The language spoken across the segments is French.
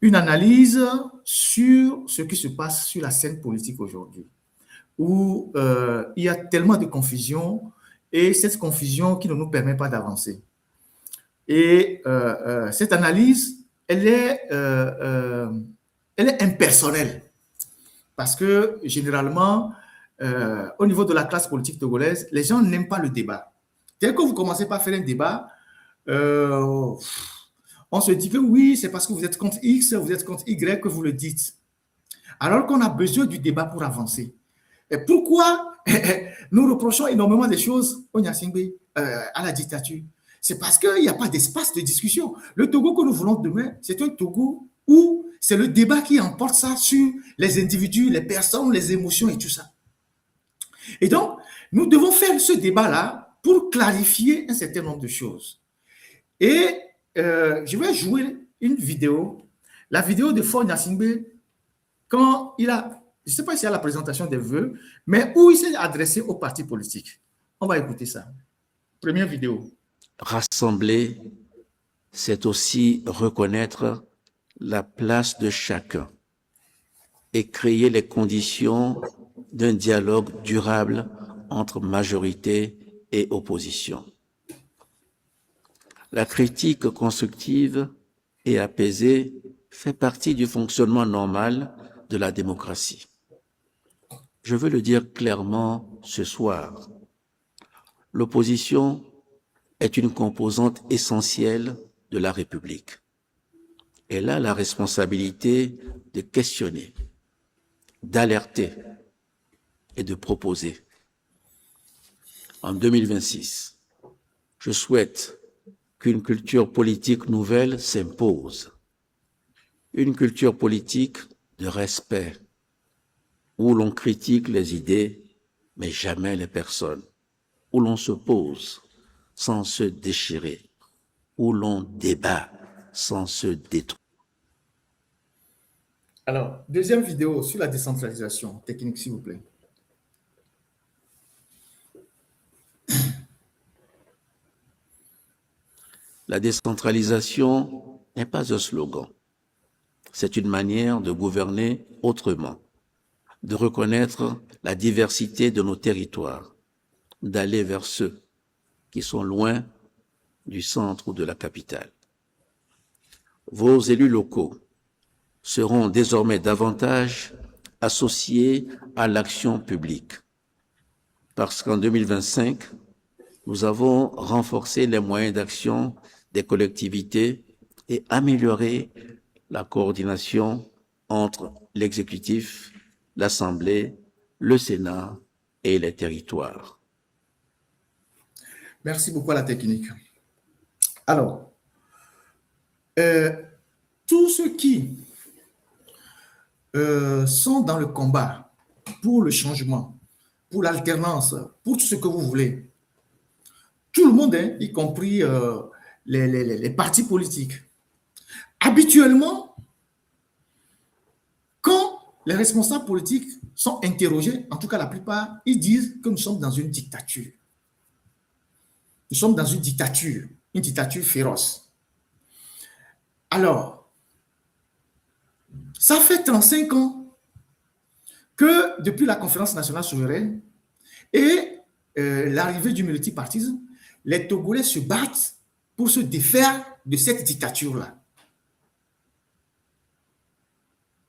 une analyse sur ce qui se passe sur la scène politique aujourd'hui, où il y a tellement de confusion et cette confusion qui ne nous permet pas d'avancer. Et cette analyse, elle est impersonnelle parce que généralement, au niveau de la classe politique togolaise, les gens n'aiment pas le débat. Dès que vous commencez par faire un débat, on se dit que oui, c'est parce que vous êtes contre X, vous êtes contre Y que vous le dites. Alors qu'on a besoin du débat pour avancer. Et pourquoi nous reprochons énormément des choses au Nyasingbe, à la dictature? C'est parce qu'il n'y a pas d'espace de discussion. Le Togo que nous voulons demain, c'est un Togo où c'est le débat qui emporte ça sur les individus, les personnes, les émotions et tout ça. Et donc, nous devons faire ce débat-là pour clarifier un certain nombre de choses. Et je vais jouer une vidéo, la vidéo de Faure Gnassingbé, quand il a, je ne sais pas si c'est à la présentation des vœux, mais où il s'est adressé aux partis politiques. On va écouter ça. Première vidéo. Rassembler, c'est aussi reconnaître la place de chacun et créer les conditions d'un dialogue durable entre majorité et opposition. La critique constructive et apaisée fait partie du fonctionnement normal de la démocratie. Je veux le dire clairement ce soir. L'opposition est une composante essentielle de la République. Elle a la responsabilité de questionner, d'alerter et de proposer. En 2026, je souhaite qu'une culture politique nouvelle s'impose. Une culture politique de respect, où l'on critique les idées, mais jamais les personnes, où l'on se pose sans se déchirer, où l'on débat sans se détruire. Alors, deuxième vidéo sur la décentralisation technique, s'il vous plaît. La décentralisation n'est pas un slogan. C'est une manière de gouverner autrement, de reconnaître la diversité de nos territoires, d'aller vers ceux qui sont loin du centre ou de la capitale. Vos élus locaux seront désormais davantage associés à l'action publique, parce qu'en 2025, nous avons renforcé les moyens d'action des collectivités et amélioré la coordination entre l'exécutif, l'Assemblée, le Sénat et les territoires. Merci beaucoup à la technique. Alors, tous ceux qui sont dans le combat pour le changement, pour l'alternance, pour tout ce que vous voulez, tout le monde, hein, y compris les partis politiques, habituellement, quand les responsables politiques sont interrogés, en tout cas la plupart, ils disent que nous sommes dans une dictature. Nous sommes dans une dictature féroce. Alors, ça fait 35 ans que depuis la conférence nationale souveraine et l'arrivée du multipartisme, les Togolais se battent pour se défaire de cette dictature-là.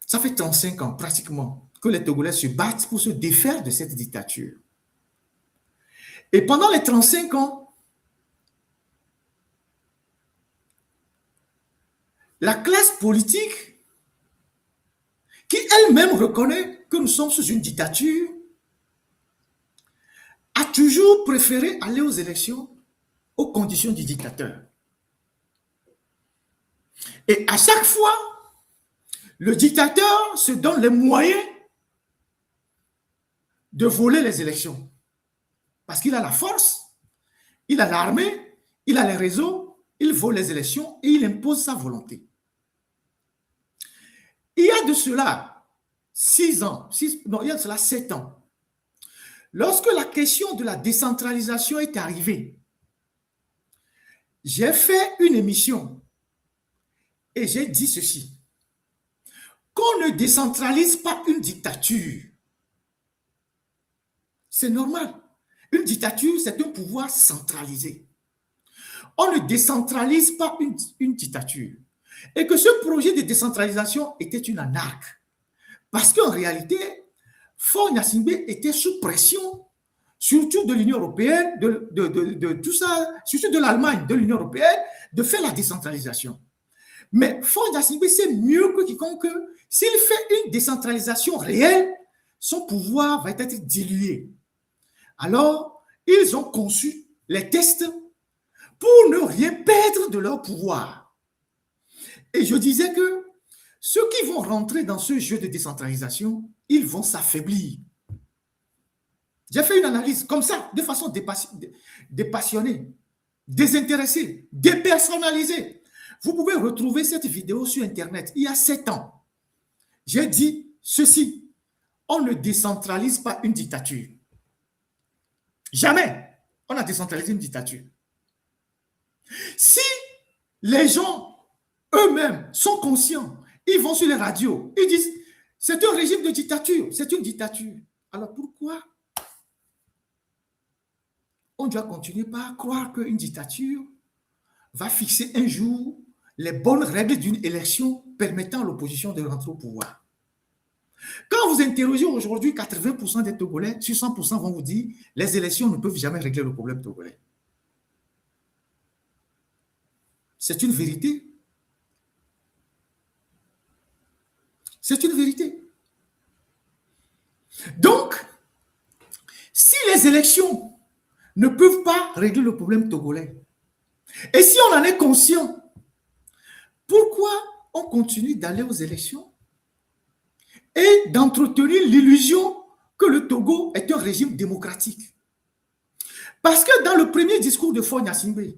Ça fait 35 ans pratiquement que les Togolais se battent pour se défaire de cette dictature. Et pendant les 35 ans, la classe politique, qui elle-même reconnaît que nous sommes sous une dictature, a toujours préféré aller aux élections aux conditions du dictateur. Et à chaque fois, le dictateur se donne les moyens de voler les élections. Parce qu'il a la force, il a l'armée, il a les réseaux, il vole les élections et il impose sa volonté. Il y a de cela 7 ans. Lorsque la question de la décentralisation est arrivée, j'ai fait une émission et j'ai dit ceci. qu'on ne décentralise pas une dictature. C'est normal. Une dictature, c'est un pouvoir centralisé. On ne décentralise pas une dictature. Et que ce projet de décentralisation était une arnaque. Parce qu'en réalité, Faure Gnassingbé était sous pression, surtout de l'Union européenne, de tout ça, surtout de l'Allemagne, de l'Union européenne, de faire la décentralisation. Mais Faure Gnassingbé sait mieux que quiconque que s'il fait une décentralisation réelle, son pouvoir va être dilué. Alors, ils ont conçu les tests pour ne rien perdre de leur pouvoir. Et je disais que ceux qui vont rentrer dans ce jeu de décentralisation, ils vont s'affaiblir. J'ai fait une analyse comme ça, de façon dépassionnée, désintéressée, dépersonnalisée. Vous pouvez retrouver cette vidéo sur Internet il y a 7 ans. J'ai dit ceci, on ne décentralise pas une dictature. Jamais on a décentralisé une dictature. Si les gens eux-mêmes sont conscients, ils vont sur les radios, ils disent c'est un régime de dictature, c'est une dictature. Alors pourquoi on doit continuer par croire qu'une dictature va fixer un jour les bonnes règles d'une élection permettant à l'opposition de rentrer au pouvoir? Quand vous interrogez aujourd'hui 80% des Togolais, sur 100% vont vous dire les élections ne peuvent jamais régler le problème togolais. C'est une vérité. C'est une vérité. Donc, si les élections ne peuvent pas régler le problème togolais, et si on en est conscient, pourquoi on continue d'aller aux élections et d'entretenir l'illusion que le Togo est un régime démocratique? Parce que dans le premier discours de Faure Gnassingbé,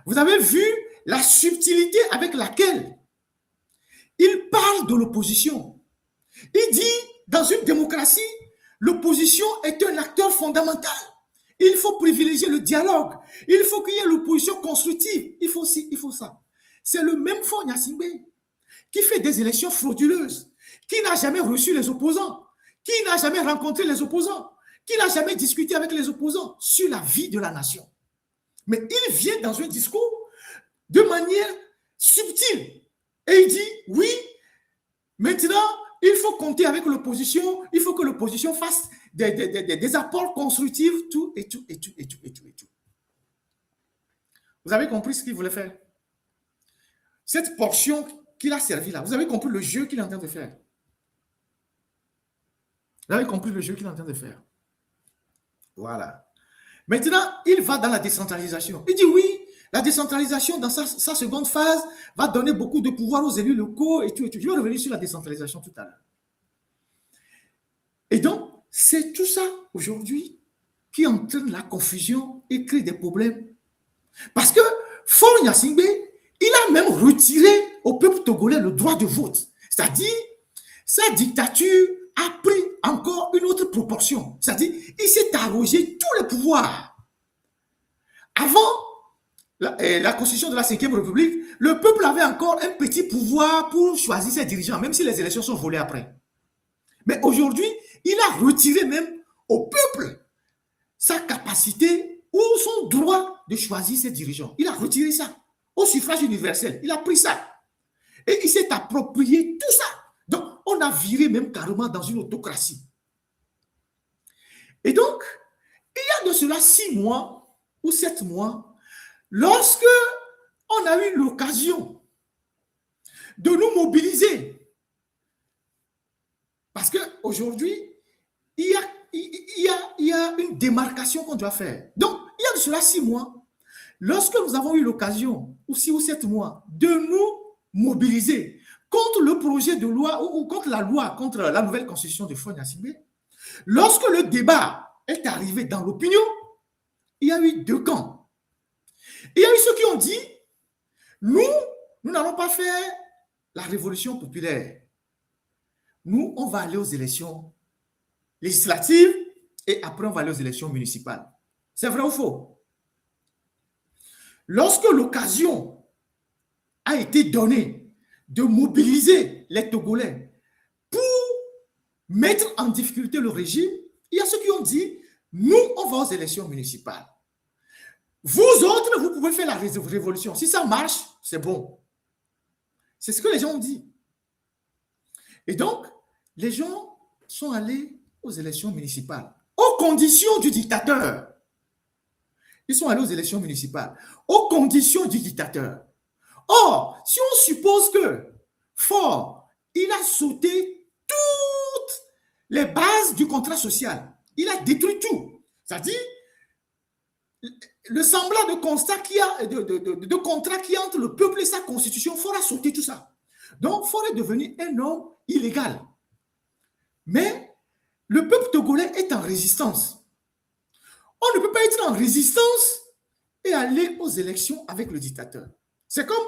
vous avez vu la subtilité avec laquelle il parle de l'opposition. Il dit, dans une démocratie, l'opposition est un acteur fondamental. Il faut privilégier le dialogue. Il faut qu'il y ait l'opposition constructive. Il faut ci, il faut ça. C'est le même Faure Gnassingbé qui fait des élections frauduleuses, qui n'a jamais reçu les opposants, qui n'a jamais rencontré les opposants, qui n'a jamais discuté avec les opposants sur la vie de la nation. Mais il vient dans un discours de manière subtile et il dit, oui, maintenant, il faut compter avec l'opposition, il faut que l'opposition fasse des apports constructifs, tout et tout, et tout, et tout, et tout, et tout. Vous avez compris ce qu'il voulait faire? Cette portion qu'il a servi là, vous avez compris le jeu qu'il est en train de faire? Vous avez compris le jeu qu'il est en train de faire? Voilà. Maintenant, il va dans la décentralisation. Il dit oui, la décentralisation dans sa seconde phase va donner beaucoup de pouvoir aux élus locaux et tout, et tout. Je vais revenir sur la décentralisation tout à l'heure. Et donc, c'est tout ça aujourd'hui qui entraîne la confusion et crée des problèmes. Parce que Faure Gnassingbé, il a même retiré au peuple togolais le droit de vote. C'est-à-dire, sa dictature a pris encore une autre proportion. C'est-à-dire, il s'est arrogé tous les pouvoirs. Avant la constitution de la 5e République, le peuple avait encore un petit pouvoir pour choisir ses dirigeants, même si les élections sont volées après. Mais aujourd'hui, il a retiré même au peuple sa capacité ou son droit de choisir ses dirigeants. Il a retiré ça au suffrage universel. Il a pris ça. Et il s'est approprié tout ça. Donc, on a viré même carrément dans une autocratie. Et donc, il y a de cela 6 mois ou 7 mois, lorsque on a eu l'occasion de nous mobiliser, parce qu'aujourd'hui, il y a une démarcation qu'on doit faire. Donc, il y a de cela 6 mois, lorsque nous avons eu l'occasion, ou 6 ou 7 mois, de nous mobiliser contre le projet de loi ou contre la loi, contre la nouvelle constitution de Faure Gnassingbé, lorsque le débat est arrivé dans l'opinion, il y a eu 2 camps. Il y a eu ceux qui ont dit, nous n'allons pas faire la révolution populaire. Nous, on va aller aux élections législatives et après, on va aller aux élections municipales. C'est vrai ou faux? Lorsque l'occasion a été donnée de mobiliser les Togolais mettre en difficulté le régime, il y a ceux qui ont dit, nous, on va aux élections municipales. Vous autres, vous pouvez faire la révolution. Si ça marche, c'est bon. C'est ce que les gens ont dit. Et donc, les gens sont allés aux élections municipales, aux conditions du dictateur. Ils sont allés aux élections municipales, aux conditions du dictateur. Or, si on suppose que Faure, il a sauté toutes les bases du contrat social, il a détruit tout. C'est-à-dire, le semblant de contrat qu'il y a entre le peuple et sa constitution, Faure a sauté tout ça. Donc, Faure est devenu un homme illégal. Mais le peuple togolais est en résistance. On ne peut pas être en résistance et aller aux élections avec le dictateur. C'est comme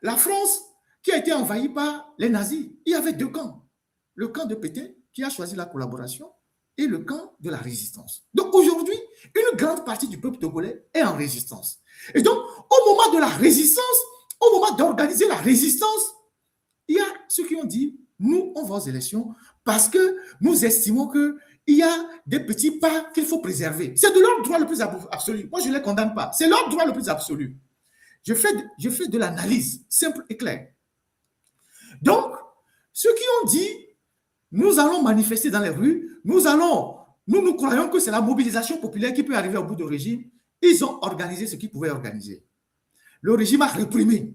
la France qui a été envahie par les nazis. Il y avait deux camps. Le camp de Pétain qui a choisi la collaboration et le camp de la résistance. Donc aujourd'hui, une grande partie du peuple togolais est en résistance. Et donc, au moment de la résistance, au moment d'organiser la résistance, il y a ceux qui ont dit, nous, on va aux élections parce que nous estimons qu'il y a des petits pas qu'il faut préserver. C'est de leur droit le plus absolu. Moi, je ne les condamne pas. C'est leur droit le plus absolu. Je fais de l'analyse simple et claire. Donc, ceux qui ont dit, nous allons manifester dans les rues, nous croyons que c'est la mobilisation populaire qui peut arriver au bout du régime, ils ont organisé ce qu'ils pouvaient organiser. Le régime a réprimé.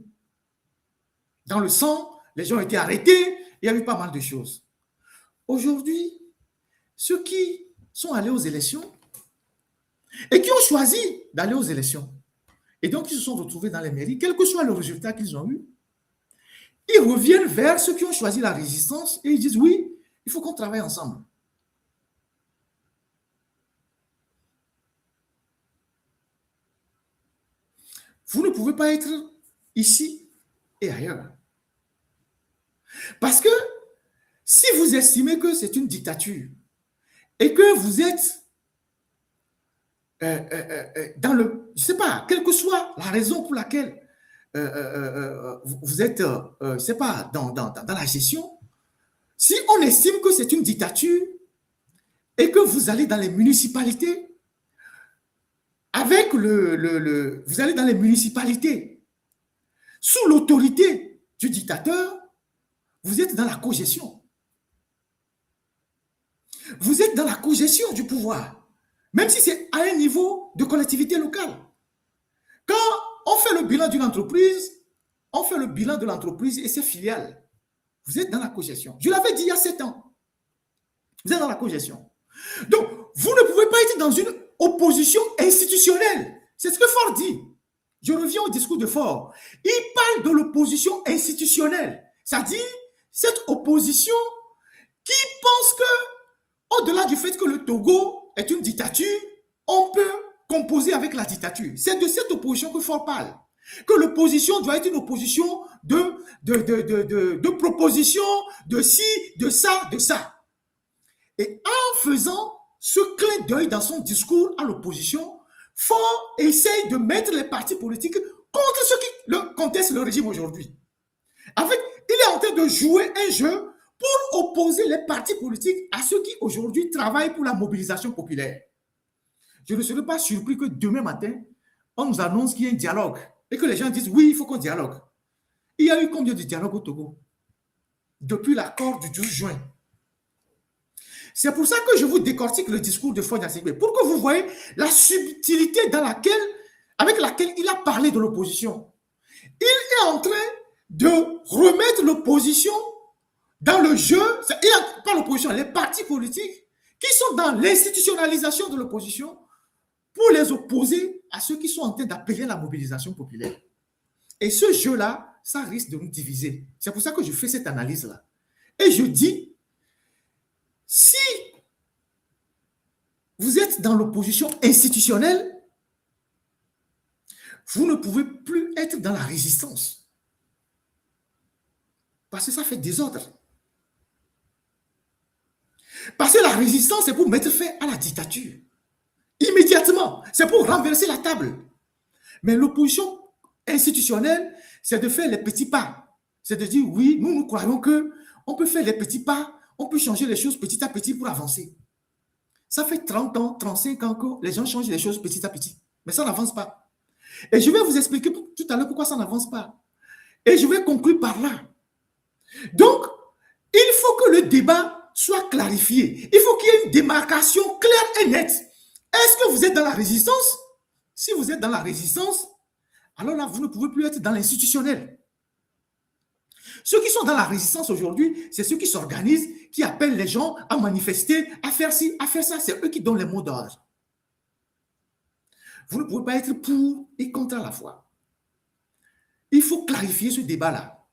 Dans le sang, les gens ont été arrêtés, il y a eu pas mal de choses. Aujourd'hui, ceux qui sont allés aux élections et qui ont choisi d'aller aux élections, et donc ils se sont retrouvés dans les mairies, quel que soit le résultat qu'ils ont eu, ils reviennent vers ceux qui ont choisi la résistance et ils disent oui, il faut qu'on travaille ensemble. Vous ne pouvez pas être ici et ailleurs. Parce que si vous estimez que c'est une dictature et que vous êtes dans le, je ne sais pas, quelle que soit la raison pour laquelle vous êtes, je ne sais pas, dans la gestion, si on estime que c'est une dictature et que vous allez dans les municipalités, avec vous allez dans les municipalités sous l'autorité du dictateur, vous êtes dans la cogestion. Vous êtes dans la cogestion du pouvoir, même si c'est à un niveau de collectivité locale. Quand on fait le bilan d'une entreprise, on fait le bilan de l'entreprise et ses filiales. Vous êtes dans la cogestion. Je l'avais dit il y a 7 ans. Vous êtes dans la cogestion. Donc, vous ne pouvez pas être dans une opposition institutionnelle. C'est ce que Faure dit. Je reviens au discours de Faure. Il parle de l'opposition institutionnelle. C'est-à-dire cette opposition qui pense que, au-delà du fait que le Togo est une dictature, on peut composer avec la dictature. C'est de cette opposition que Faure parle. Que l'opposition doit être une opposition de propositions, de ci, de ça, de ça. Et en faisant ce clin d'œil dans son discours à l'opposition, Faure essaye de mettre les partis politiques contre ceux qui contestent le régime aujourd'hui. Il est en train de jouer un jeu pour opposer les partis politiques à ceux qui aujourd'hui travaillent pour la mobilisation populaire. Je ne serai pas surpris que demain matin, on nous annonce qu'il y a un dialogue et que les gens disent oui, il faut qu'on dialogue. Il y a eu combien de dialogues au Togo depuis l'accord du 12 juin? C'est pour ça que je vous décortique le discours de Faure Gnassingbé, pour que vous voyez la subtilité avec laquelle il a parlé de l'opposition. Il est en train de remettre l'opposition dans le jeu, pas l'opposition, les partis politiques qui sont dans l'institutionnalisation de l'opposition pour les opposer à ceux qui sont en train d'appeler la mobilisation populaire. Et ce jeu-là, ça risque de nous diviser. C'est pour ça que je fais cette analyse-là. Et je dis, si vous êtes dans l'opposition institutionnelle, vous ne pouvez plus être dans la résistance. Parce que ça fait désordre. Parce que la résistance, c'est pour mettre fin à la dictature. Immédiatement, c'est pour renverser la table. Mais l'opposition institutionnelle, c'est de faire les petits pas. C'est de dire, oui, nous croyons qu'on peut faire les petits pas, on peut changer les choses petit à petit pour avancer. Ça fait 30 ans, 35 ans que les gens changent les choses petit à petit. Mais ça n'avance pas. Et je vais vous expliquer tout à l'heure pourquoi ça n'avance pas. Et je vais conclure par là. Donc, il faut que le débat soit clarifié. Il faut qu'il y ait une démarcation claire et nette. Est-ce que vous êtes dans la résistance? Si vous êtes dans la résistance, alors là, vous ne pouvez plus être dans l'institutionnel. Ceux qui sont dans la résistance aujourd'hui, c'est ceux qui s'organisent, qui appellent les gens à manifester, à faire ci, à faire ça. C'est eux qui donnent les mots d'ordre. Vous ne pouvez pas être pour et contre à la fois. Il faut clarifier ce débat-là.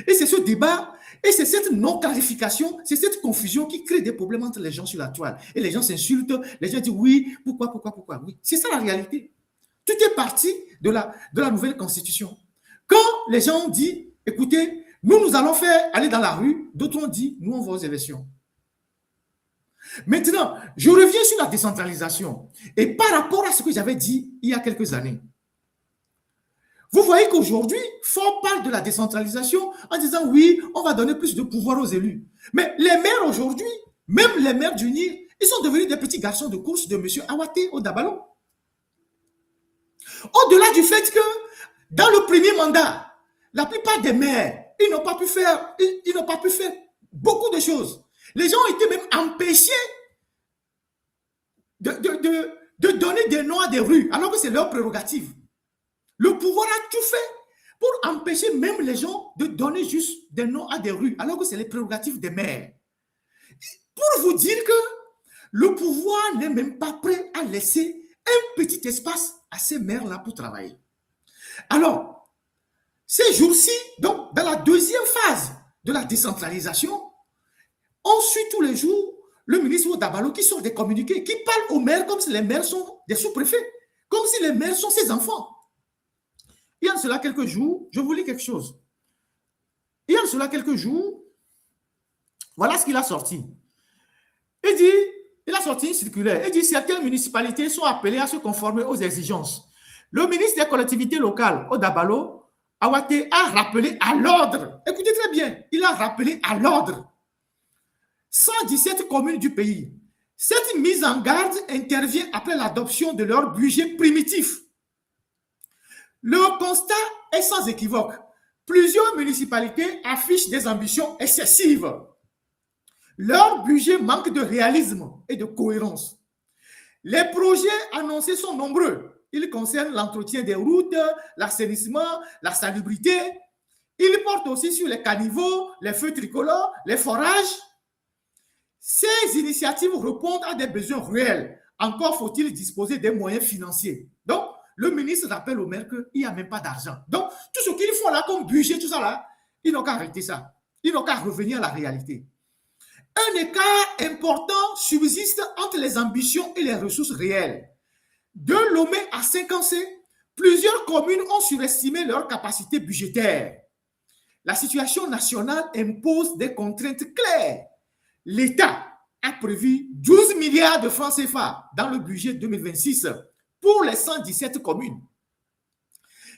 Et c'est ce débat, et c'est cette non-clarification, c'est cette confusion qui crée des problèmes entre les gens sur la toile. Et les gens s'insultent, les gens disent oui, pourquoi, oui. C'est ça la réalité. Tout est parti de la nouvelle constitution. Quand les gens ont dit, écoutez, nous allons aller dans la rue, d'autres ont dit, nous on va aux élections. Maintenant, je reviens sur la décentralisation. Et par rapport à ce que j'avais dit il y a quelques années, vous voyez qu'aujourd'hui, Ford parle de la décentralisation en disant oui, on va donner plus de pouvoir aux élus. Mais les maires aujourd'hui, même les maires du Nil, ils sont devenus des petits garçons de course de M. Awaté au Dabalo. Au-delà du fait que dans le premier mandat, la plupart des maires, ils n'ont pas pu faire beaucoup de choses. Les gens ont été même empêchés de donner des noms à des rues, alors que c'est leur prérogative. Le pouvoir a tout fait pour empêcher même les gens de donner juste des noms à des rues, alors que c'est les prérogatives des maires. Pour vous dire que le pouvoir n'est même pas prêt à laisser un petit espace à ces maires-là pour travailler. Alors, ces jours-ci, donc dans la deuxième phase de la décentralisation, on suit tous les jours le ministre Dabalo qui sort des communiqués, qui parle aux maires comme si les maires sont des sous-préfets, comme si les maires sont ses enfants. Il y a en cela quelques jours, je vous lis quelque chose. Il y a en cela quelques jours, voilà ce qu'il a sorti. Il a sorti une circulaire. Il dit certaines municipalités sont appelées à se conformer aux exigences. Le ministre des collectivités locales, Odabalo, Awaté, a rappelé à l'ordre. Écoutez très bien, il a rappelé à l'ordre 117 communes du pays. Cette mise en garde intervient après l'adoption de leur budget primitif. Le constat est sans équivoque. Plusieurs municipalités affichent des ambitions excessives. Leur budget manque de réalisme et de cohérence. Les projets annoncés sont nombreux. Ils concernent l'entretien des routes, l'assainissement, la salubrité. Ils portent aussi sur les caniveaux, les feux tricolores, les forages. Ces initiatives répondent à des besoins réels. Encore faut-il disposer des moyens financiers. Donc, le ministre rappelle au maire qu'il n'y a même pas d'argent. Donc, tout ce qu'ils font là comme budget, tout ça là, ils n'ont qu'à arrêter ça. Ils n'ont qu'à revenir à la réalité. Un écart important subsiste entre les ambitions et les ressources réelles. De Lomé à Saint-Cancé, plusieurs communes ont surestimé leur capacité budgétaire. La situation nationale impose des contraintes claires. L'État a prévu 12 milliards de francs CFA dans le budget 2026 pour les 117 communes.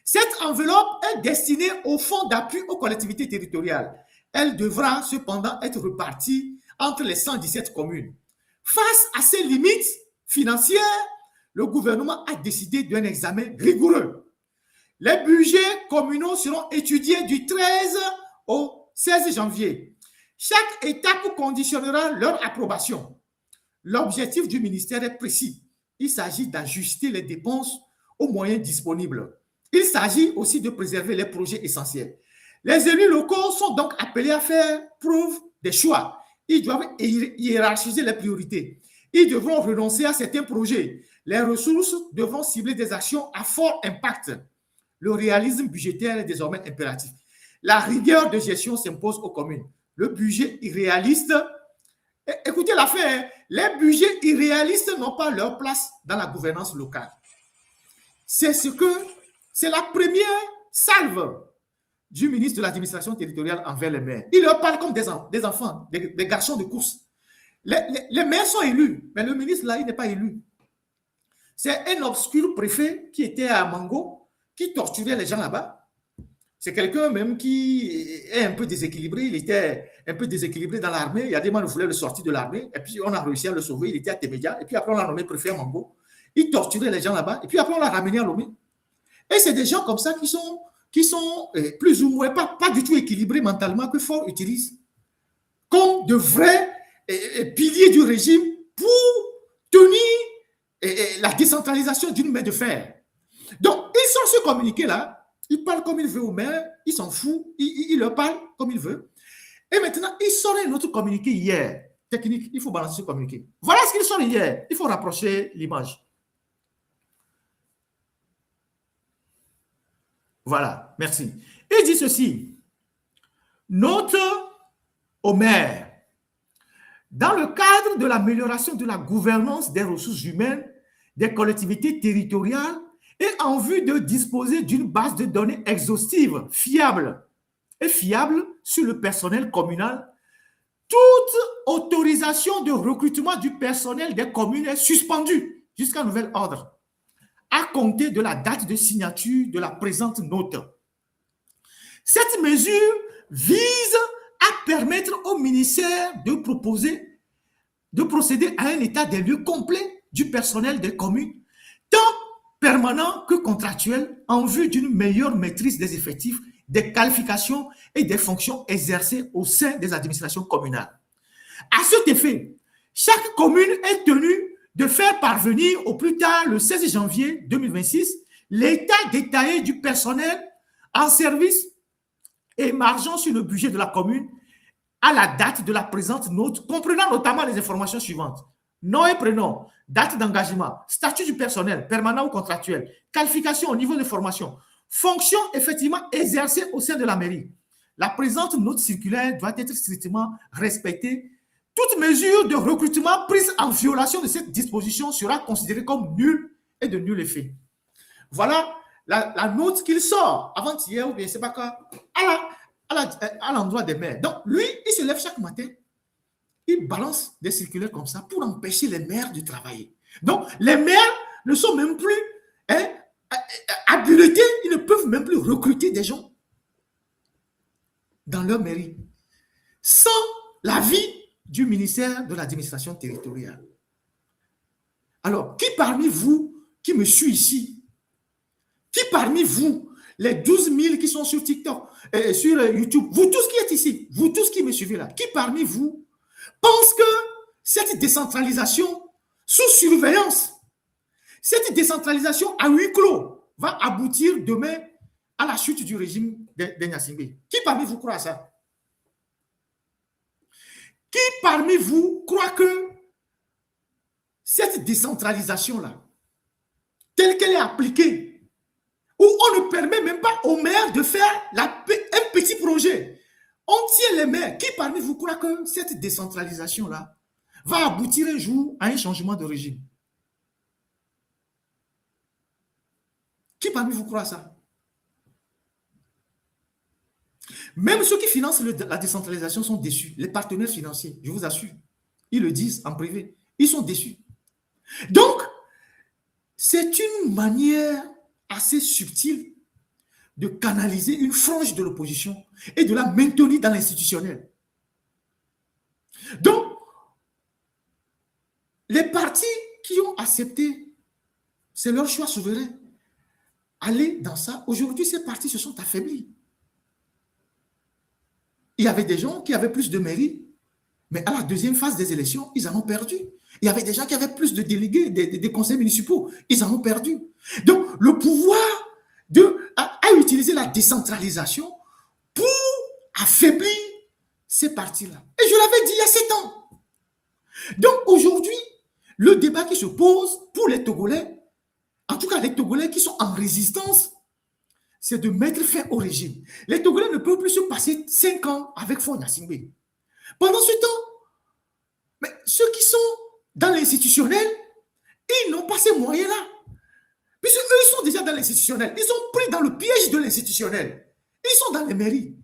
Cette enveloppe est destinée au fonds d'appui aux collectivités territoriales. Elle devra cependant être répartie entre les 117 communes. Face à ces limites financières, le gouvernement a décidé d'un examen rigoureux. Les budgets communaux seront étudiés du 13 au 16 janvier. Chaque étape conditionnera leur approbation. L'objectif du ministère est précis. Il s'agit d'ajuster les dépenses aux moyens disponibles. Il s'agit aussi de préserver les projets essentiels. Les élus locaux sont donc appelés à faire preuve des choix. Ils doivent hiérarchiser les priorités. Ils devront renoncer à certains projets. Les ressources devront cibler des actions à fort impact. Le réalisme budgétaire est désormais impératif. La rigueur de gestion s'impose aux communes. Le budget irréaliste, écoutez la fin, hein, les budgets irréalistes n'ont pas leur place dans la gouvernance locale. C'est la première salve du ministre de l'administration territoriale envers les maires. Il leur parle comme des enfants, des garçons de course. Les maires sont élus, mais le ministre là, il n'est pas élu. C'est un obscur préfet qui était à Mango, qui torturait les gens là-bas. C'est quelqu'un même qui est un peu déséquilibré. Il était un peu déséquilibré dans l'armée. Il y a des gens qui voulaient le sortir de l'armée. Et puis, on a réussi à le sauver. Il était à Témédia. Et puis, après, on l'a nommé préfet à Mambo. Il torturait les gens là-bas. Et puis, après, on l'a ramené à Lomé. Et c'est des gens comme ça qui sont plus ou moins pas du tout équilibrés mentalement que Faure utilise comme de vrais piliers du régime pour tenir la décentralisation d'une main de fer. Donc, ils sont ce communiqué-là. Il parle comme il veut au maire, il s'en fout, il leur parle comme il veut. Et maintenant, il sort un autre communiqué hier. Technique, il faut balancer ce communiqué. Voilà ce qu'il sort hier. Il faut rapprocher l'image. Voilà, merci. Il dit ceci. Note au maire. Dans le cadre de l'amélioration de la gouvernance des ressources humaines des collectivités territoriales, et en vue de disposer d'une base de données exhaustive, fiable sur le personnel communal, toute autorisation de recrutement du personnel des communes est suspendue jusqu'à nouvel ordre, à compter de la date de signature de la présente note. Cette mesure vise à permettre au ministère de procéder à un état des lieux complet du personnel des communes, tant permanent que contractuel, en vue d'une meilleure maîtrise des effectifs, des qualifications et des fonctions exercées au sein des administrations communales. À cet effet, chaque commune est tenue de faire parvenir au plus tard le 16 janvier 2026 l'état détaillé du personnel en service émargeant sur le budget de la commune à la date de la présente note, comprenant notamment les informations suivantes. Nom et prénom, date d'engagement, statut du personnel, permanent ou contractuel, qualification au niveau de formation, fonction effectivement exercée au sein de la mairie. La présente note circulaire doit être strictement respectée. Toute mesure de recrutement prise en violation de cette disposition sera considérée comme nulle et de nul effet. Voilà la note qu'il sort avant-hier ou bien c'est pas quoi, à l'endroit des maires. Donc, lui, il se lève chaque matin, il balance des circulaires comme ça pour empêcher les maires de travailler. Donc, les maires ne sont même plus habilités, ils ne peuvent même plus recruter des gens dans leur mairie sans l'avis du ministère de l'administration territoriale. Alors, qui parmi vous qui me suit ici, qui parmi vous, les 12 000 qui sont sur TikTok, sur YouTube, vous tous qui êtes ici, vous tous qui me suivez là, qui parmi vous pense que cette décentralisation sous surveillance, cette décentralisation à huis clos va aboutir demain à la chute du régime de Gnassingbé? Qui parmi vous croit à ça? Qui parmi vous croit que cette décentralisation-là, telle qu'elle est appliquée, où on ne permet même pas aux maires de faire un petit projet, on tient les maires, qui parmi vous croit que cette décentralisation-là va aboutir un jour à un changement de régime? Qui parmi vous croit à ça? Même ceux qui financent la décentralisation sont déçus. Les partenaires financiers, je vous assure, ils le disent en privé, ils sont déçus. Donc, c'est une manière assez subtile de canaliser une frange de l'opposition et de la maintenir dans l'institutionnel. Donc, les partis qui ont accepté, c'est leur choix souverain, aller dans ça. Aujourd'hui, ces partis se sont affaiblis. Il y avait des gens qui avaient plus de mairies, mais à la deuxième phase des élections, ils en ont perdu. Il y avait des gens qui avaient plus de délégués, des conseils municipaux, ils en ont perdu. Donc, le pouvoir a utilisé la décentralisation pour affaiblir ces partis-là. Et je l'avais dit il y a 7 ans. Donc, aujourd'hui, le débat qui se pose pour les Togolais, en tout cas les Togolais qui sont en résistance, c'est de mettre fin au régime. Les Togolais ne peuvent plus se passer 5 ans avec Faure Gnassingbé. Pendant ce temps, mais ceux qui sont dans l'institutionnel, ils n'ont pas ces moyens-là. Puisque eux, ils sont déjà dans l'institutionnel. Ils sont pris dans le piège de l'institutionnel. Ils sont dans les mairies.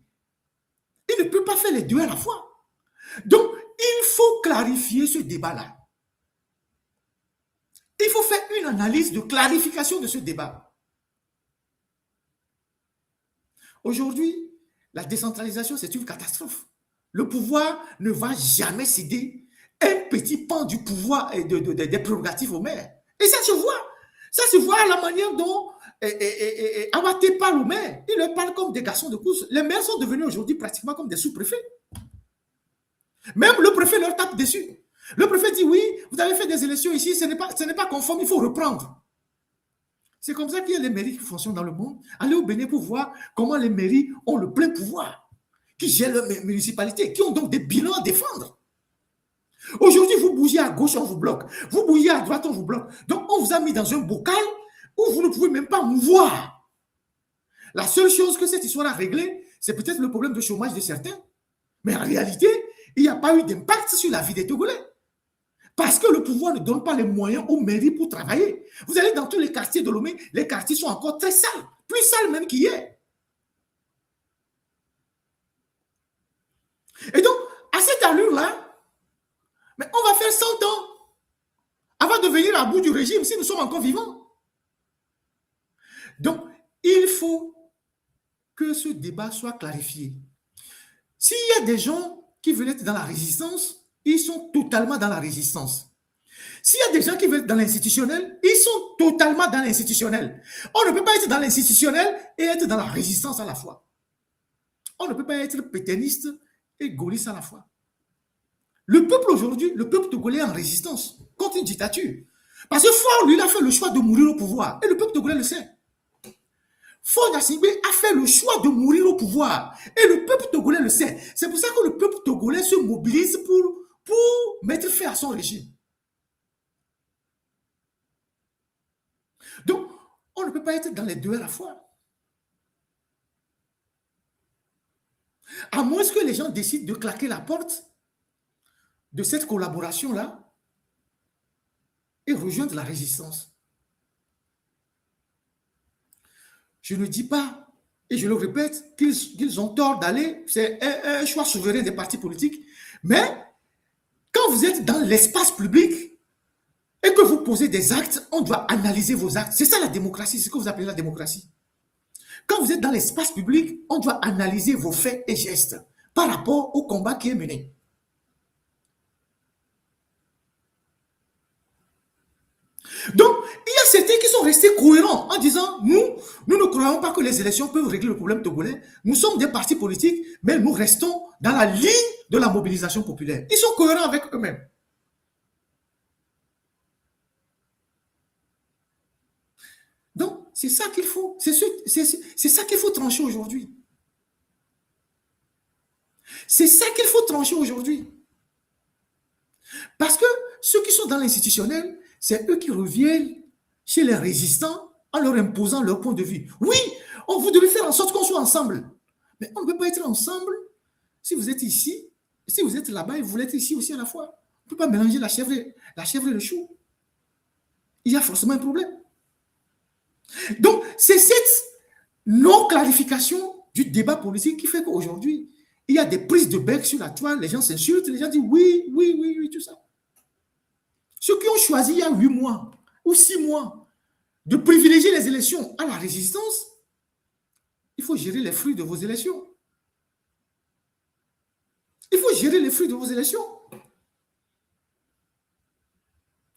Ils ne peuvent pas faire les deux à la fois. Donc, il faut clarifier ce débat-là. Il faut faire une analyse de clarification de ce débat. Aujourd'hui, la décentralisation, c'est une catastrophe. Le pouvoir ne va jamais céder un petit pan du pouvoir et des prérogatives au maire. Et ça se voit. Ça se voit à la manière dont Awaté parle aux maires. Il leur parle comme des garçons de course. Les maires sont devenus aujourd'hui pratiquement comme des sous-préfets. Même le préfet leur tape dessus. Le préfet dit oui, vous avez fait des élections ici, ce n'est pas conforme, il faut reprendre. C'est comme ça qu'il y a les mairies qui fonctionnent dans le monde. Allez au Bénin pour voir comment les mairies ont le plein pouvoir, qui gèrent leur municipalité, qui ont donc des bilans à défendre. Aujourd'hui, vous bougez à gauche, on vous bloque. Vous bougez à droite, on vous bloque. Donc, on vous a mis dans un bocal où vous ne pouvez même pas mouvoir. La seule chose que cette histoire a réglé, c'est peut-être le problème de chômage de certains. Mais en réalité, il n'y a pas eu d'impact sur la vie des Togolais. Parce que le pouvoir ne donne pas les moyens aux mairies pour travailler. Vous allez dans tous les quartiers de Lomé, les quartiers sont encore très sales, plus sales même qu'hier. Et donc, à cette allure-là, mais on va faire 100 ans avant de venir à bout du régime si nous sommes encore vivants. Donc, il faut que ce débat soit clarifié. S'il y a des gens qui veulent être dans la résistance, ils sont totalement dans la résistance. S'il y a des gens qui veulent être dans l'institutionnel, ils sont totalement dans l'institutionnel. On ne peut pas être dans l'institutionnel et être dans la résistance à la fois. On ne peut pas être pétainiste et gaulliste à la fois. Le peuple aujourd'hui, le peuple togolais est en résistance contre une dictature. Parce que Faure, lui, il a fait le choix de mourir au pouvoir. Et le peuple togolais le sait. Faure Gnassingbé a fait le choix de mourir au pouvoir. Et le peuple togolais le sait. C'est pour ça que le peuple togolais se mobilise pour mettre fin à son régime. Donc, on ne peut pas être dans les deux à la fois. À moins que les gens décident de claquer la porte de cette collaboration-là et rejoindre la résistance. Je ne dis pas, et je le répète, qu'ils ont tort d'aller, c'est un choix souverain des partis politiques, mais quand vous êtes dans l'espace public et que vous posez des actes, on doit analyser vos actes. C'est ça la démocratie, c'est ce que vous appelez la démocratie. Quand vous êtes dans l'espace public, on doit analyser vos faits et gestes par rapport au combat qui est mené. Donc, il y a certains qui sont restés cohérents en disant, nous ne croyons pas que les élections peuvent régler le problème togolais. Nous sommes des partis politiques, mais nous restons dans la ligne de la mobilisation populaire. Ils sont cohérents avec eux-mêmes. Donc, c'est ça qu'il faut. C'est ça qu'il faut trancher aujourd'hui. C'est ça qu'il faut trancher aujourd'hui. Parce que ceux qui sont dans l'institutionnel, c'est eux qui reviennent chez les résistants en leur imposant leur point de vue. Oui, vous devez faire en sorte qu'on soit ensemble. Mais on ne peut pas être ensemble si vous êtes ici, si vous êtes là-bas et vous voulez être ici aussi à la fois. On ne peut pas mélanger la chèvre et le chou. Il y a forcément un problème. Donc, c'est cette non-clarification du débat politique qui fait qu'aujourd'hui, il y a des prises de bec sur la toile, les gens s'insultent, les gens disent oui, tout ça. Ceux qui ont choisi il y a 8 mois ou 6 mois de privilégier les élections à la résistance, il faut gérer les fruits de vos élections. Il faut gérer les fruits de vos élections.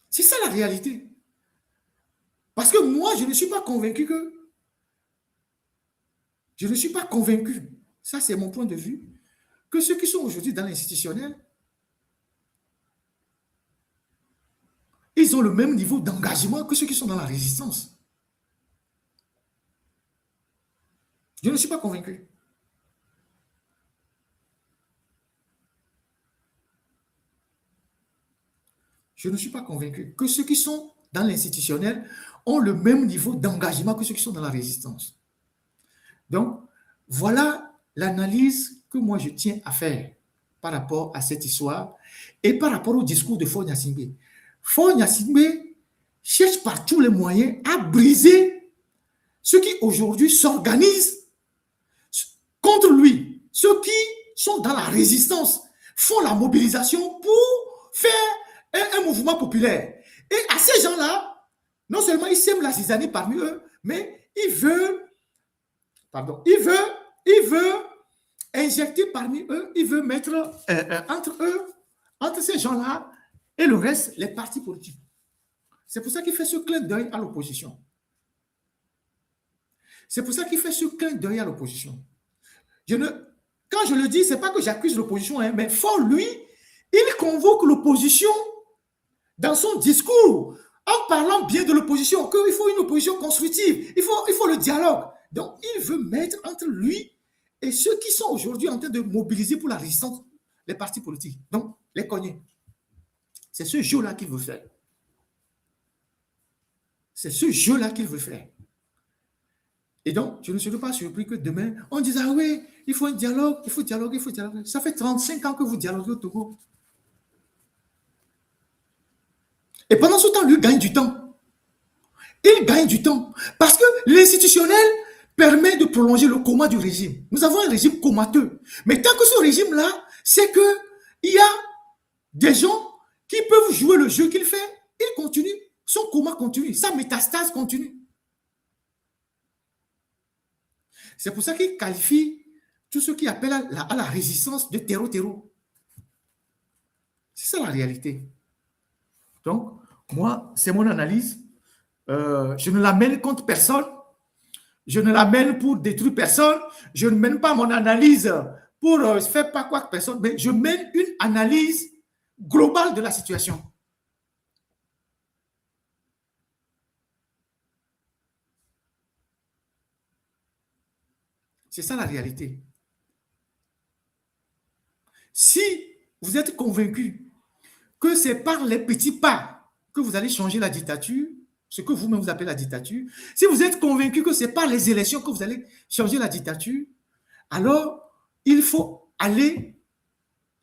C'est ça la réalité. Parce que moi, je ne suis pas convaincu ça c'est mon point de vue, que ceux qui sont aujourd'hui dans l'institutionnel, ils ont le même niveau d'engagement que ceux qui sont dans la résistance. Je ne suis pas convaincu. Je ne suis pas convaincu que ceux qui sont dans l'institutionnel ont le même niveau d'engagement que ceux qui sont dans la résistance. Donc, voilà l'analyse que moi je tiens à faire par rapport à cette histoire et par rapport au discours de Faure Gnassingbé. Faure Gnassingbé cherche par tous les moyens à briser ceux qui aujourd'hui s'organisent contre lui. Ceux qui sont dans la résistance font la mobilisation pour faire un mouvement populaire. Et à ces gens-là, non seulement ils sèment la zizanie parmi eux, mais ils veulent il veut injecter parmi eux, il veut mettre entre eux, entre ces gens-là et le reste, les partis politiques. C'est pour ça qu'il fait ce clin d'œil à l'opposition. C'est pour ça qu'il fait ce clin d'œil à l'opposition. Quand je le dis, ce n'est pas que j'accuse l'opposition, hein, mais fort lui, il convoque l'opposition dans son discours en parlant bien de l'opposition, qu'il faut une opposition constructive, il faut le dialogue. Donc, il veut mettre entre lui et ceux qui sont aujourd'hui en train de mobiliser pour la résistance, les partis politiques. Donc, les cogner. C'est ce jeu-là qu'il veut faire. C'est ce jeu-là qu'il veut faire. Et donc, je ne serais pas surpris que demain, on dise, ah oui, il faut un dialogue, il faut dialoguer, il faut dialoguer. Ça fait 35 ans que vous dialoguez au Togo. Et pendant ce temps, lui gagne du temps. Il gagne du temps. Parce que l'institutionnel permet de prolonger le coma du régime. Nous avons un régime comateux. Mais tant que ce régime-là, c'est qu'il y a des gens qui peuvent jouer le jeu qu'il fait. Il continue. Son coma continue. Sa métastase continue. C'est pour ça qu'il qualifie tout ce qui appelle à la résistance de terreau-terreau. C'est ça la réalité. Donc, moi, c'est mon analyse. Je ne la mène contre personne. Je ne la mène pour détruire personne. Je ne mène pas mon analyse pour faire pas quoi que personne, mais je mène une analyse globale de la situation. C'est ça la réalité. Si vous êtes convaincu que c'est par les petits pas que vous allez changer la dictature, ce que vous-même vous appelez la dictature, si vous êtes convaincu que c'est par les élections que vous allez changer la dictature, alors il faut aller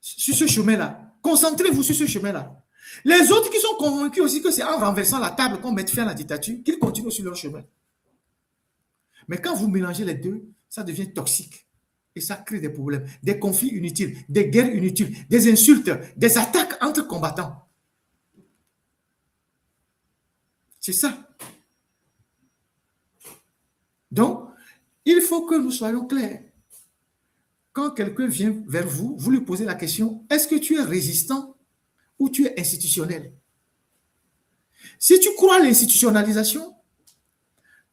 sur ce chemin-là. Concentrez-vous sur ce chemin-là. Les autres qui sont convaincus aussi que c'est en renversant la table qu'on met fin à la dictature qu'ils continuent sur leur chemin. Mais quand vous mélangez les deux, ça devient toxique. Et ça crée des problèmes, des conflits inutiles, des guerres inutiles, des insultes, des attaques entre combattants. C'est ça. Donc, il faut que nous soyons clairs. Quand quelqu'un vient vers vous, vous lui posez la question, est-ce que tu es résistant ou tu es institutionnel? Si tu crois à l'institutionnalisation,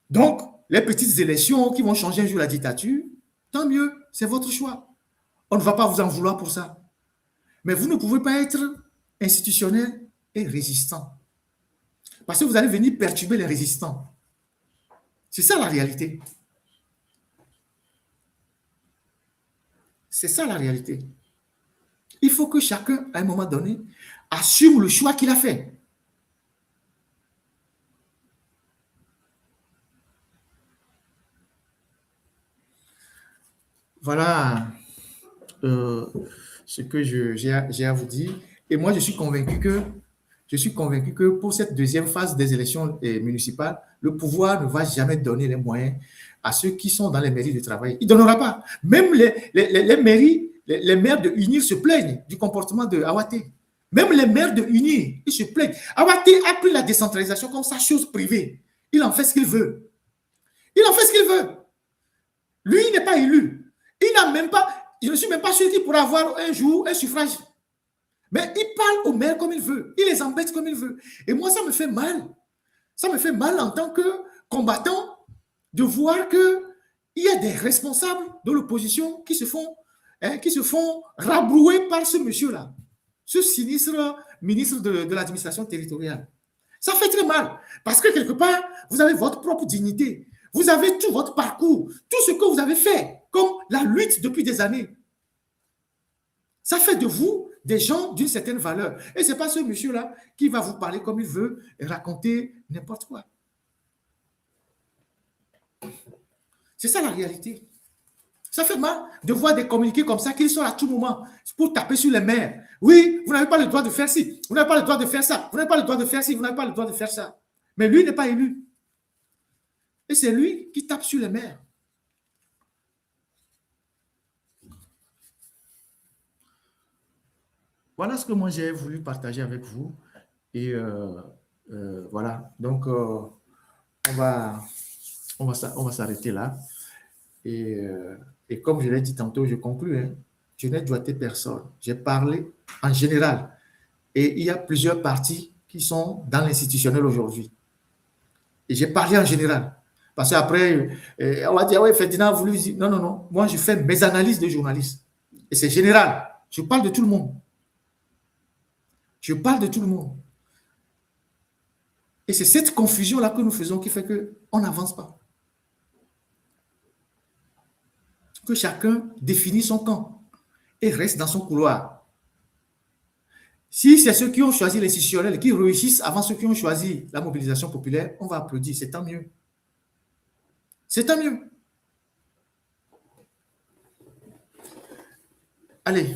donc les petites élections qui vont changer un jour la dictature, tant mieux, c'est votre choix. On ne va pas vous en vouloir pour ça. Mais vous ne pouvez pas être institutionnel et résistant. Parce que vous allez venir perturber les résistants. C'est ça la réalité. C'est ça la réalité. Il faut que chacun, à un moment donné, assume le choix qu'il a fait. Voilà ce que j'ai à vous dire. Et moi, je suis convaincu que pour cette deuxième phase des élections municipales, le pouvoir ne va jamais donner les moyens à ceux qui sont dans les mairies de travail. Il ne donnera pas. Même les mairies, les maires de UNIR se plaignent du comportement de Awaté. Même les maires de UNIR, ils se plaignent. Awaté a pris la décentralisation comme sa chose privée. Il en fait ce qu'il veut. Il en fait ce qu'il veut. Lui, il n'est pas élu. Il n'a même pas, je ne suis même pas sûr qu'il pourra avoir un jour un suffrage. Mais il parle aux maires comme il veut. Il les embête comme il veut. Et moi, ça me fait mal. Ça me fait mal en tant que combattant de voir qu'il y a des responsables de l'opposition qui se font rabrouer par ce monsieur-là, ce sinistre ministre de l'administration territoriale. Ça fait très mal. Parce que quelque part, vous avez votre propre dignité. Vous avez tout votre parcours, tout ce que vous avez fait, comme la lutte depuis des années. Ça fait de vous des gens d'une certaine valeur. Et ce n'est pas ce monsieur-là qui va vous parler comme il veut et raconter n'importe quoi. C'est ça la réalité. Ça fait mal de voir des communiqués comme ça qui sont à tout moment pour taper sur les maires. Oui, vous n'avez pas le droit de faire ci, vous n'avez pas le droit de faire ça, vous n'avez pas le droit de faire ci, vous n'avez pas le droit de faire ça. Mais lui n'est pas élu. Et c'est lui qui tape sur les maires. Voilà ce que moi j'ai voulu partager avec vous. Et voilà. Donc, on va s'arrêter là. Et comme je l'ai dit tantôt, je conclue, hein, je n'ai doigté personne. J'ai parlé en général. Et il y a plusieurs partis qui sont dans l'institutionnel aujourd'hui. Et j'ai parlé en général. Parce qu'après, on va dire, oui, Ferdinand a voulu dire, non, non, non. Moi, je fais mes analyses de journaliste. Et c'est général. Je parle de tout le monde. Je parle de tout le monde. Et c'est cette confusion-là que nous faisons qui fait qu'on n'avance pas. Que chacun définit son camp et reste dans son couloir. Si c'est ceux qui ont choisi l'institutionnel qui réussissent avant ceux qui ont choisi la mobilisation populaire, on va applaudir, c'est tant mieux. C'est tant mieux. Allez.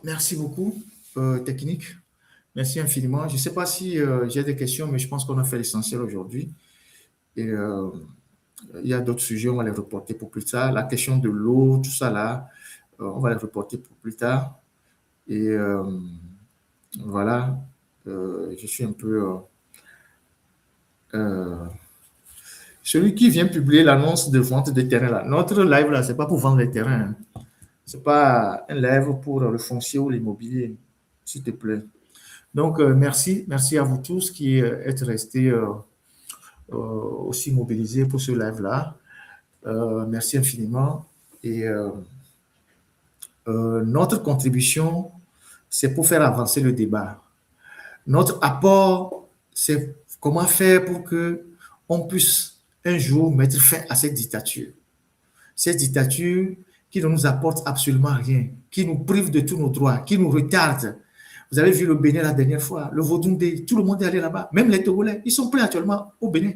Merci beaucoup, technique. Merci infiniment. Je ne sais pas si j'ai des questions, mais je pense qu'on a fait l'essentiel aujourd'hui. Et il y a d'autres sujets, on va les reporter pour plus tard. La question de l'eau, tout ça là, on va les reporter pour plus tard. Et voilà, je suis un peu... celui qui vient publier l'annonce de vente de terrain là, notre live là, ce n'est pas pour vendre les terrains. Hein. Ce n'est pas un live pour le foncier ou l'immobilier, s'il te plaît. Donc, merci à vous tous qui êtes restés aussi mobilisés pour ce live-là. Merci infiniment. Et notre contribution, c'est pour faire avancer le débat. Notre apport, c'est comment faire pour qu'on puisse un jour mettre fin à cette dictature. Cette dictature qui ne nous apporte absolument rien, qui nous prive de tous nos droits, qui nous retarde. Vous avez vu le Bénin la dernière fois, le Vodundé, tout le monde est allé là-bas, même les Togolais, ils sont pleins actuellement au Bénin.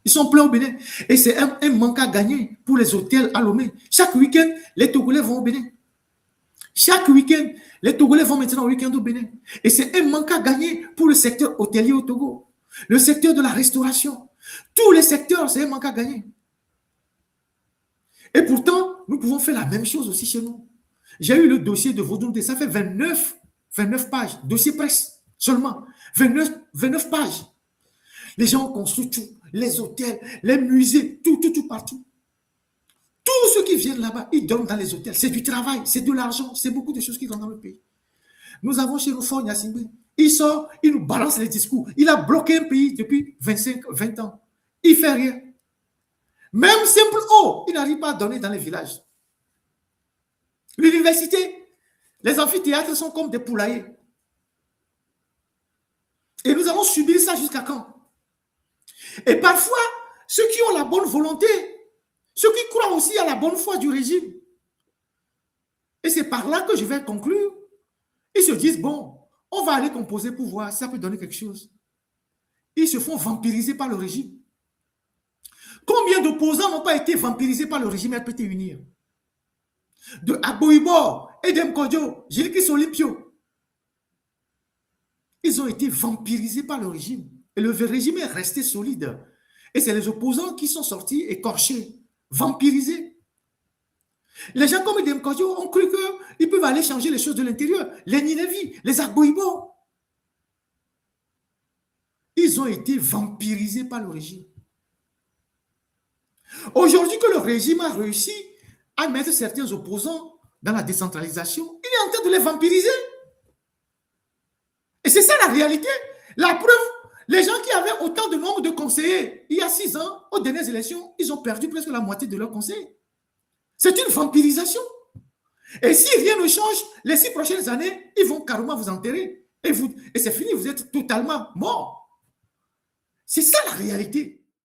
Ils sont pleins au Bénin. Et c'est un manque à gagner pour les hôtels à Lomé. Chaque week-end, les Togolais vont au Bénin. Chaque week-end, les Togolais vont maintenant au week-end au Bénin. Et c'est un manque à gagner pour le secteur hôtelier au Togo, le secteur de la restauration. Tous les secteurs, c'est un manque à gagner. Et pourtant, nous pouvons faire la même chose aussi chez nous. J'ai eu le dossier de Vodundé, ça fait 29 pages, dossier presse seulement, 29 pages. Les gens ont construit tout, les hôtels, les musées, tout partout. Tous ceux qui viennent là-bas, ils dorment dans les hôtels. C'est du travail, c'est de l'argent, c'est beaucoup de choses qui rentrent dans le pays. Nous avons chez nous Faure Gnassingbé. Il sort, il nous balance les discours. Il a bloqué un pays depuis 20 ans. Il ne fait rien. Même simple eau, il n'arrive pas à donner dans les villages. L'université, les amphithéâtres sont comme des poulaillers. Et nous allons subir ça jusqu'à quand? Et parfois, ceux qui ont la bonne volonté, ceux qui croient aussi à la bonne foi du régime, et c'est par là que je vais conclure, ils se disent, bon, on va aller composer pour voir si ça peut donner quelque chose. Ils se font vampiriser par le régime. Combien d'opposants n'ont pas été vampirisés par le régime RPT Unir? De Aboibo, Edem Kodjo, Jilikis Olympio. Ils ont été vampirisés par le régime. Et le régime est resté solide. Et c'est les opposants qui sont sortis écorchés, vampirisés. Les gens comme Edem Kodjo ont cru qu'ils peuvent aller changer les choses de l'intérieur. Les Ninevi, les Aboibo. Ils ont été vampirisés par le régime. Aujourd'hui que le régime a réussi à mettre certains opposants dans la décentralisation, il est en train de les vampiriser. Et c'est ça la réalité. La preuve, les gens qui avaient autant de nombre de conseillers il y a 6 ans, aux dernières élections, ils ont perdu presque la moitié de leurs conseillers. C'est une vampirisation. Et si rien ne change, les 6 prochaines années, ils vont carrément vous enterrer. Et c'est fini, vous êtes totalement mort. C'est ça la réalité.